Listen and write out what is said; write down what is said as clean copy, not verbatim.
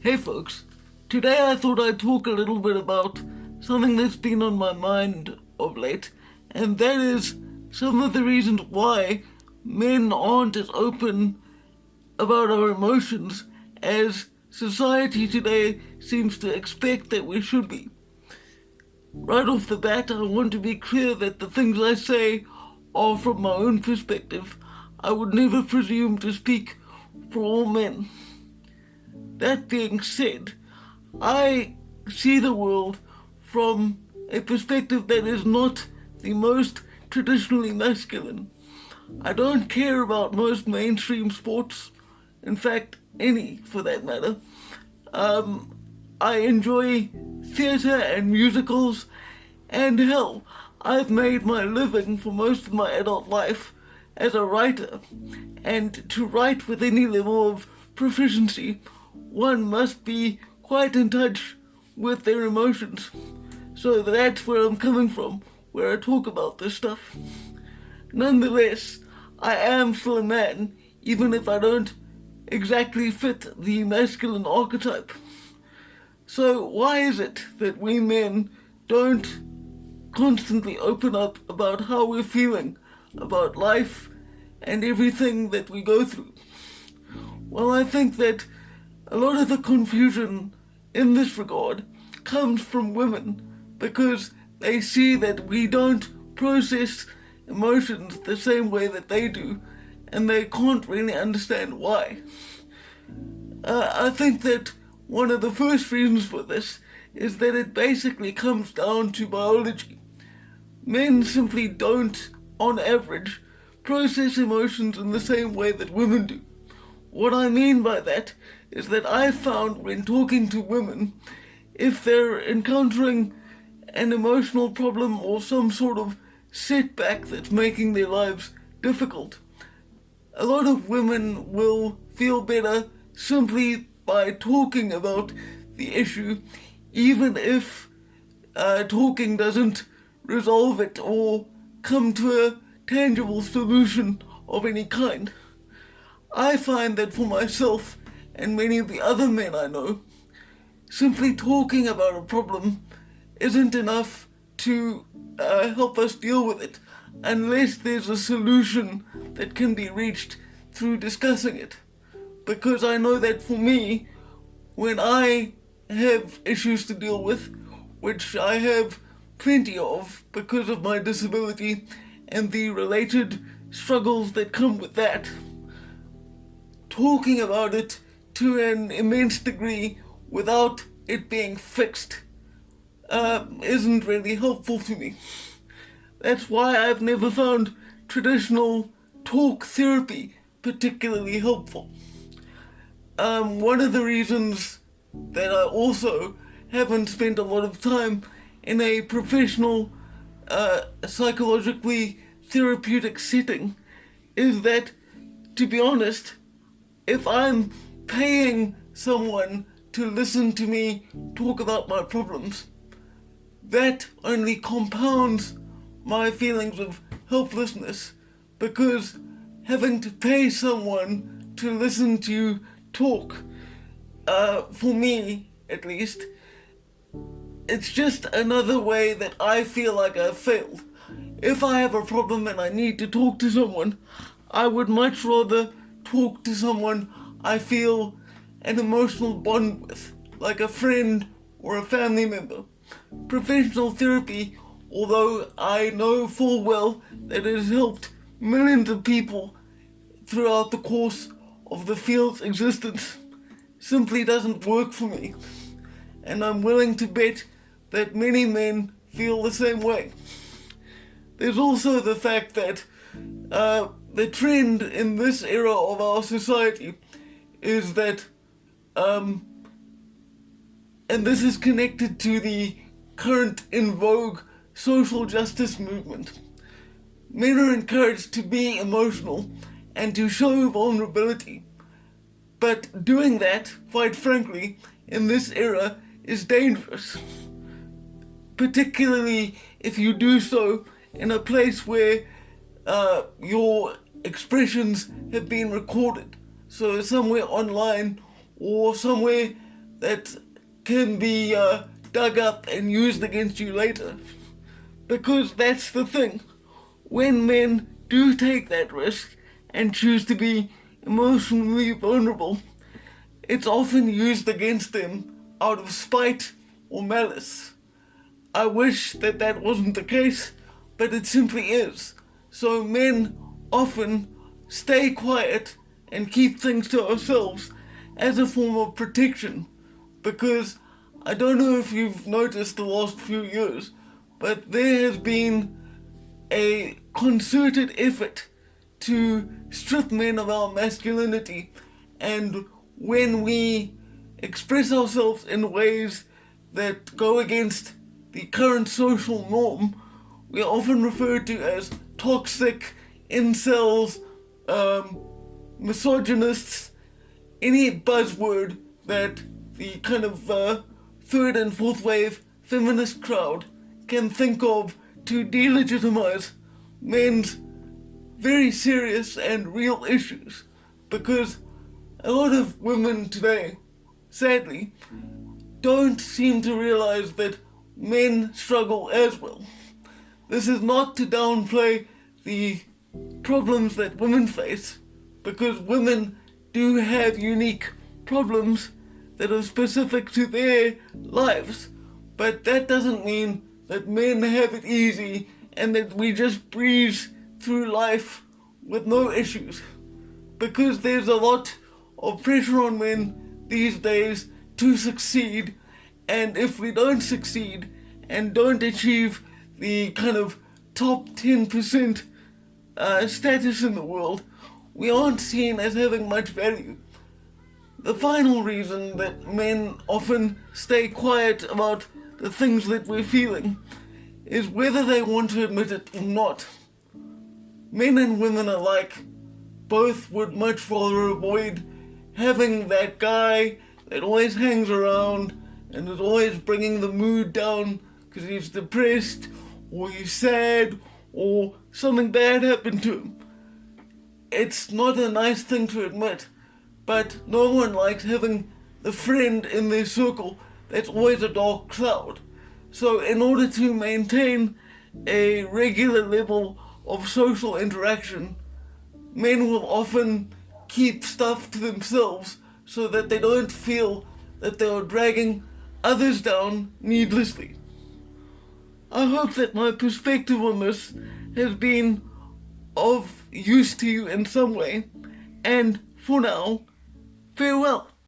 Hey folks, today I thought I'd talk a little bit about something that's been on my mind of late, and that is some of the reasons why men aren't as open about our emotions as society today seems to expect that we should be. Right off the bat, I want to be clear that the things I say are from my own perspective. I would never presume to speak for all men. That being said, I see the world from a perspective that is not the most traditionally masculine. I don't care about most mainstream sports, in fact, any for that matter. I enjoy theatre and musicals, and hell, I've made my living for most of my adult life as a writer. And to write with any level of proficiency, one must be quite in touch with their emotions. So that's where I'm coming from, where I talk about this stuff. Nonetheless, I am still a man, even if I don't exactly fit the masculine archetype. So why is it that we men don't constantly open up about how we're feeling about life and everything that we go through? Well, I think that a lot of the confusion in this regard comes from women because they see that we don't process emotions the same way that they do, and they can't really understand why. I think that one of the first reasons for this is that it basically comes down to biology. Men simply don't, on average, process emotions in the same way that women do. What I mean by that is that I've found when talking to women, if they're encountering an emotional problem or some sort of setback that's making their lives difficult, a lot of women will feel better simply by talking about the issue, even if talking doesn't resolve it or come to a tangible solution of any kind. I find that for myself and many of the other men I know, simply talking about a problem isn't enough to help us deal with it unless there's a solution that can be reached through discussing it. Because I know that for me, when I have issues to deal with, which I have plenty of because of my disability and the related struggles that come with that, talking about it to an immense degree without it being fixed isn't really helpful to me. That's why I've never found traditional talk therapy particularly helpful. One of the reasons that I also haven't spent a lot of time in a professional, psychologically therapeutic setting is that, to be honest, if I'm paying someone to listen to me talk about my problems, that only compounds my feelings of helplessness, because having to pay someone to listen to you talk, for me at least, it's just another way that I feel like I've failed. If I have a problem and I need to talk to someone, I would much rather talk to someone I feel an emotional bond with, like a friend or a family member. Professional therapy, although I know full well that it has helped millions of people throughout the course of the field's existence, simply doesn't work for me. And I'm willing to bet that many men feel the same way. There's also the fact that the trend in this era of our society is that, and this is connected to the current in vogue social justice movement. Men are encouraged to be emotional and to show vulnerability. But doing that, quite frankly, in this era is dangerous. Particularly if you do so in a place where your expressions have been recorded. So somewhere online or somewhere that can be dug up and used against you later. Because that's the thing. When men do take that risk and choose to be emotionally vulnerable, it's often used against them out of spite or malice. I wish that that wasn't the case, but it simply is. So men often stay quiet and keep things to ourselves as a form of protection, because I don't know if you've noticed the last few years, but there has been a concerted effort to strip men of our masculinity, and when we express ourselves in ways that go against the current social norm, we are often referred to as toxic, incels, misogynists, any buzzword that the kind of third and fourth wave feminist crowd can think of to delegitimize men's very serious and real issues. Because a lot of women today, sadly, don't seem to realize that men struggle as well. This is not to downplay the problems that women face, because women do have unique problems that are specific to their lives, but that doesn't mean that men have it easy and that we just breeze through life with no issues. Because there's a lot of pressure on men these days to succeed, and if we don't succeed and don't achieve the kind of top 10% status in the world, we aren't seen as having much value. The final reason that men often stay quiet about the things that we're feeling is whether they want to admit it or not. Men and women alike both would much rather avoid having that guy that always hangs around and is always bringing the mood down because he's depressed or he's sad or something bad happened to him. It's not a nice thing to admit, but no one likes having the friend in their circle that's always a dark cloud. So in order to maintain a regular level of social interaction, men will often keep stuff to themselves so that they don't feel that they are dragging others down needlessly. I hope that my perspective on this has been of use to you in some way, and for now, farewell.